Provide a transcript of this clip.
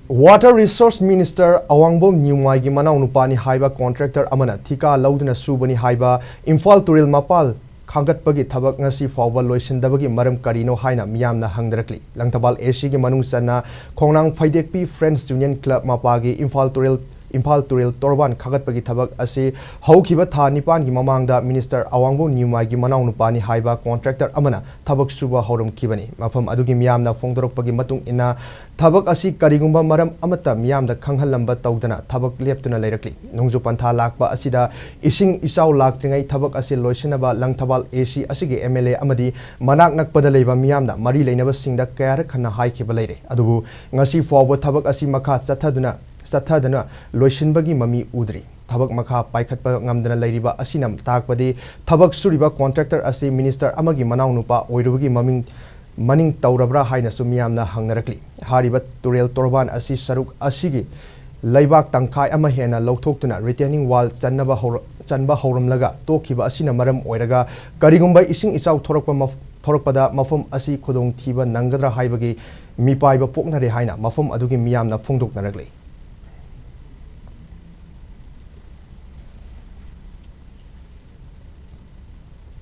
Water Resource Minister Awangbo Nyumai gi manau nupani haiba contractor amana thika lauduna subani haiba Imphal turel mapal khangatpagi thabak ngasi fawba loisindabagi maram karino haina miyamna hangdarakli langtabal AC gi manung sanna khongnang faidekpi Friends Union Club mapagi Imphal turel torban khagatpagi thabak asi haukiba tha nipan gi mamangda Minister Awangbo Nyumai gi manau nupani haiba contractor amana thabak suba horum kibani mafam adugi miyamna fongdorokpagi matung ina thabak asi karigumba maram amata miyamda khanghalamba tawdana thabak leptuna leirakli nungju pantha lakpa asida ising isau laktringai thabak asi loisinaba langthabal AC asigi MLA amadi manak nakpada leiba miyamda mari leinaba singda kayar khana haikiba leire adubu ngasi fawba thabak asi makha sathadana loisinbagi mami udri thabak makha paikhatpa ngamdana leiriba asinam takpadi thabak suriba contractor asi minister amagi manau nupa oirubagi maning taurabra haina sumiyamna hangnarakli hariba turel torban asi saruk asigi laibak tangkai ama hena lauthokuna retaining wall chanba hauramlaga tokhiba asina maram oiraga karigumba ising isau thorakpada mafam asi khudong thiba nangadra haibagi mipaiba poknare haina mafam adugi miyamna phongdoknaragli